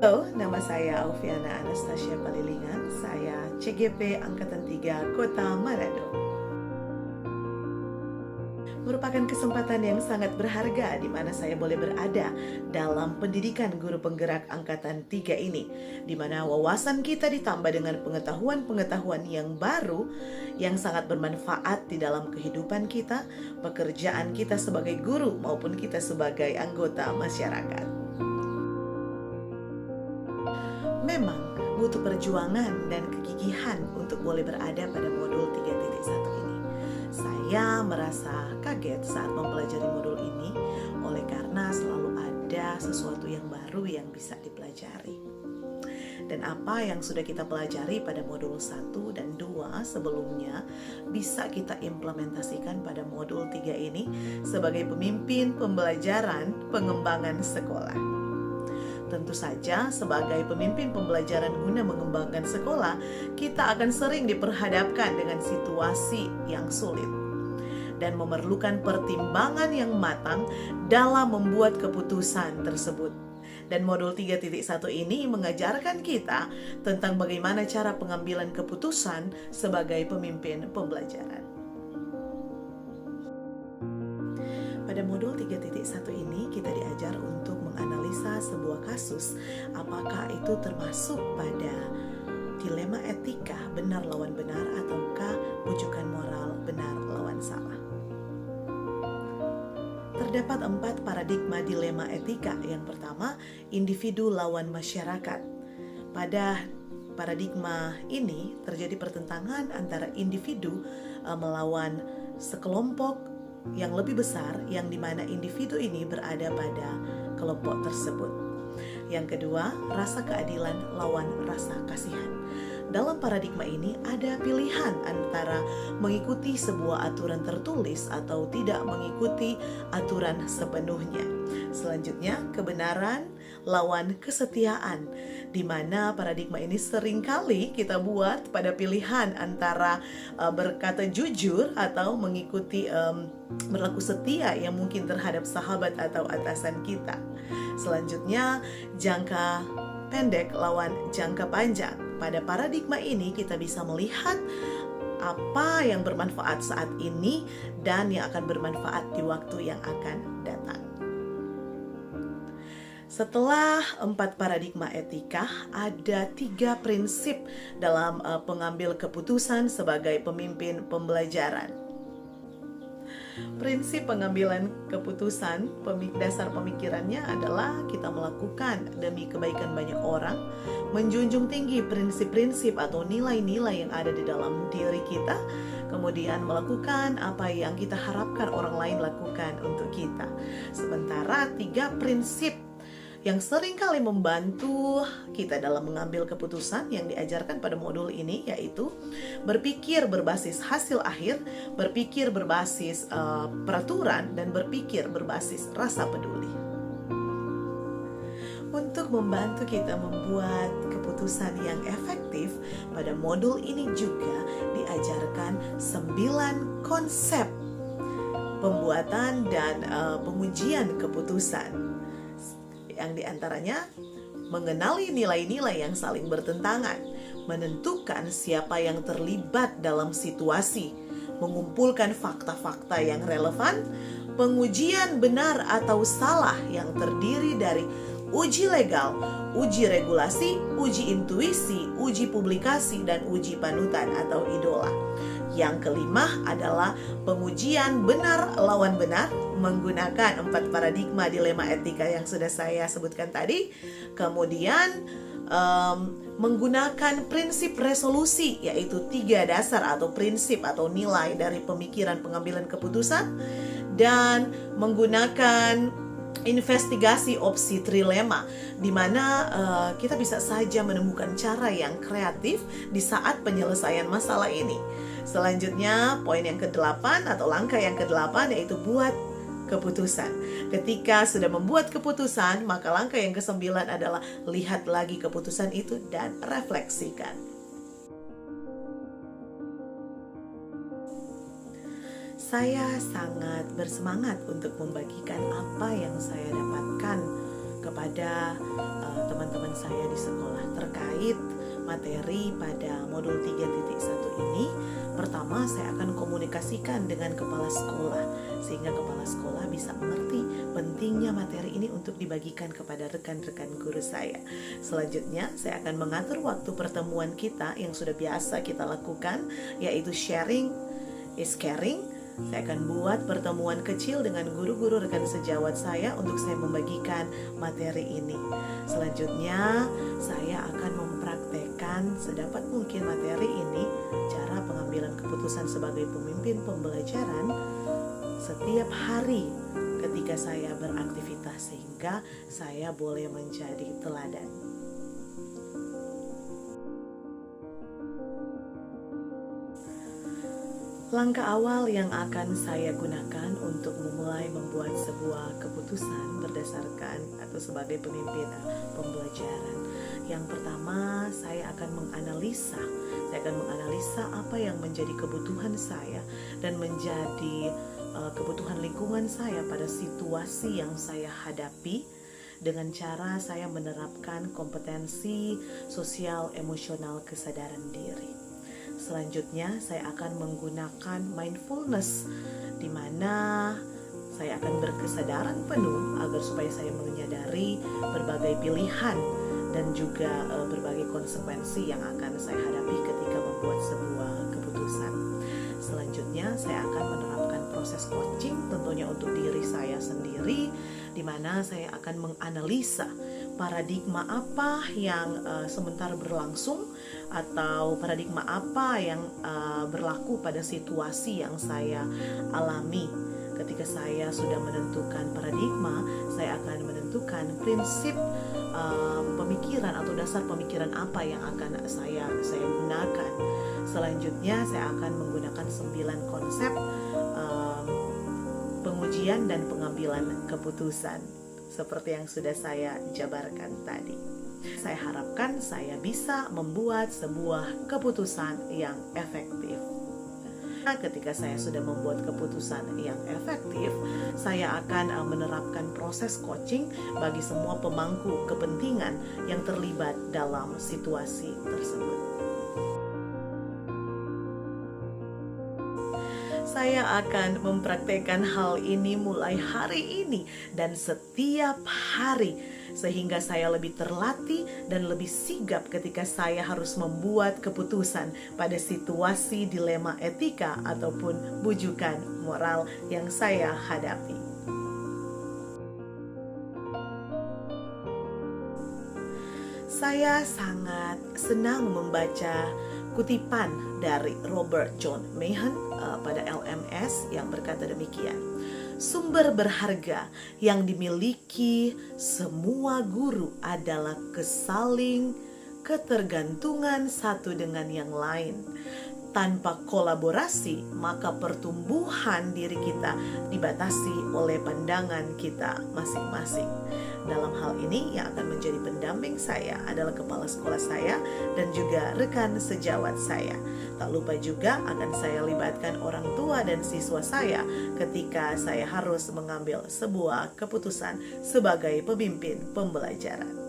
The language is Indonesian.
Halo, nama saya Aufiana Anastasia Palilingan. Saya CGP Angkatan 3 Kota Manado. Merupakan kesempatan yang sangat berharga di mana saya boleh berada dalam pendidikan guru penggerak Angkatan 3 ini, di mana wawasan kita ditambah dengan pengetahuan-pengetahuan yang baru yang sangat bermanfaat di dalam kehidupan kita, pekerjaan kita sebagai guru maupun kita sebagai anggota masyarakat. Memang butuh perjuangan dan kegigihan untuk boleh berada pada modul 3.1 ini. Saya merasa kaget saat mempelajari modul ini oleh karena selalu ada sesuatu yang baru yang bisa dipelajari. Dan apa yang sudah kita pelajari pada modul 1 dan 2 sebelumnya bisa kita implementasikan pada modul 3 ini sebagai pemimpin pembelajaran pengembangan sekolah. Tentu saja sebagai pemimpin pembelajaran guna mengembangkan sekolah, kita akan sering diperhadapkan dengan situasi yang sulit dan memerlukan pertimbangan yang matang dalam membuat keputusan tersebut. Dan modul 3.1 ini mengajarkan kita tentang bagaimana cara pengambilan keputusan sebagai pemimpin pembelajaran. Pada modul 3.1 ini kita diajar untuk menganalisa sebuah kasus, apakah itu termasuk pada dilema etika benar lawan benar ataukah rujukan moral benar lawan salah. Terdapat 4 paradigma dilema etika. Yang pertama, individu lawan masyarakat. Pada paradigma ini terjadi pertentangan antara individu melawan sekelompok yang lebih besar, yang dimana individu ini berada pada kelompok tersebut. Yang kedua, rasa keadilan lawan rasa kasihan. Dalam paradigma ini ada pilihan antara mengikuti sebuah aturan tertulis atau tidak mengikuti aturan sepenuhnya. Selanjutnya, kebenaran lawan kesetiaan, di mana paradigma ini seringkali kita buat pada pilihan antara berkata jujur atau mengikuti berlaku setia yang mungkin terhadap sahabat atau atasan kita. Selanjutnya, jangka pendek lawan jangka panjang. Pada paradigma ini kita bisa melihat apa yang bermanfaat saat ini dan yang akan bermanfaat di waktu yang akan datang. Setelah 4 paradigma etika, ada 3 prinsip dalam pengambil keputusan sebagai pemimpin pembelajaran. Prinsip pengambilan keputusan, dasar pemikirannya adalah kita melakukan demi kebaikan banyak orang, menjunjung tinggi prinsip-prinsip atau nilai-nilai yang ada di dalam diri kita, kemudian melakukan apa yang kita harapkan orang lain lakukan untuk kita. Sementara 3 prinsip yang seringkali membantu kita dalam mengambil keputusan yang diajarkan pada modul ini, yaitu berpikir berbasis hasil akhir, berpikir berbasis peraturan, dan berpikir berbasis rasa peduli. Untuk membantu kita membuat keputusan yang efektif, pada modul ini juga diajarkan 9 konsep pembuatan dan pengujian keputusan. Yang diantaranya mengenali nilai-nilai yang saling bertentangan, menentukan siapa yang terlibat dalam situasi, mengumpulkan fakta-fakta yang relevan, pengujian benar atau salah yang terdiri dari uji legal, uji regulasi, uji intuisi, uji publikasi, dan uji panutan atau idola. Yang kelima adalah pengujian benar lawan benar menggunakan 4 paradigma dilema etika yang sudah saya sebutkan tadi. Kemudian menggunakan prinsip resolusi, yaitu 3 dasar atau prinsip atau nilai dari pemikiran pengambilan keputusan, dan menggunakan investigasi opsi trilema, di mana kita bisa saja menemukan cara yang kreatif di saat penyelesaian masalah ini. Selanjutnya, poin yang ke-8 atau langkah yang ke-8 yaitu buat keputusan. Ketika sudah membuat keputusan, maka langkah yang ke-9 adalah lihat lagi keputusan itu dan refleksikan. Saya sangat bersemangat untuk membagikan apa yang saya dapatkan kepada teman-teman teman-teman saya di sekolah terkait materi pada modul 3.1 ini. Pertama, saya akan komunikasikan dengan kepala sekolah sehingga kepala sekolah bisa mengerti pentingnya materi ini untuk dibagikan kepada rekan-rekan guru saya. Selanjutnya, saya akan mengatur waktu pertemuan kita yang sudah biasa kita lakukan, yaitu sharing is caring. Saya akan buat pertemuan kecil dengan guru-guru rekan sejawat saya untuk saya membagikan materi ini. Selanjutnya, saya akan mempraktekkan sedapat mungkin materi ini, cara pengambilan keputusan sebagai pemimpin pembelajaran setiap hari ketika saya beraktivitas, sehingga saya boleh menjadi teladan. Langkah awal yang akan saya gunakan untuk memulai membuat sebuah keputusan berdasarkan atau sebagai pemimpin pembelajaran. Yang pertama, saya akan menganalisa apa yang menjadi kebutuhan saya dan menjadi kebutuhan lingkungan saya pada situasi yang saya hadapi, dengan cara saya menerapkan kompetensi sosial emosional kesadaran diri. Selanjutnya, saya akan menggunakan mindfulness, di mana saya akan berkesadaran penuh agar supaya saya menyadari berbagai pilihan dan juga berbagai konsekuensi yang akan saya hadapi ketika membuat sebuah keputusan. Selanjutnya, saya akan menerapkan proses coaching tentunya untuk diri saya sendiri, di mana saya akan menganalisa paradigma apa yang sementara berlangsung atau paradigma apa yang berlaku pada situasi yang saya alami. Ketika saya sudah menentukan paradigma, saya akan menentukan prinsip pemikiran atau dasar pemikiran apa yang akan saya gunakan. Selanjutnya, saya akan menggunakan 9 konsep pengujian dan pengambilan keputusan seperti yang sudah saya jabarkan tadi. Saya harapkan saya bisa membuat sebuah keputusan yang efektif. Ketika saya sudah membuat keputusan yang efektif, saya akan menerapkan proses coaching bagi semua pemangku kepentingan yang terlibat dalam situasi tersebut. Saya akan mempraktekkan hal ini mulai hari ini dan setiap hari, sehingga saya lebih terlatih dan lebih sigap ketika saya harus membuat keputusan pada situasi dilema etika ataupun bujukan moral yang saya hadapi. Saya sangat senang membaca kutipan dari Robert John Mahan pada LMS yang berkata demikian: sumber berharga yang dimiliki semua guru adalah kesaling ketergantungan satu dengan yang lain. Tanpa kolaborasi, maka pertumbuhan diri kita dibatasi oleh pandangan kita masing-masing. Dalam hal ini, yang akan menjadi pendamping saya adalah kepala sekolah saya dan juga rekan sejawat saya. Tak lupa juga akan saya libatkan orang tua dan siswa saya ketika saya harus mengambil sebuah keputusan sebagai pemimpin pembelajaran.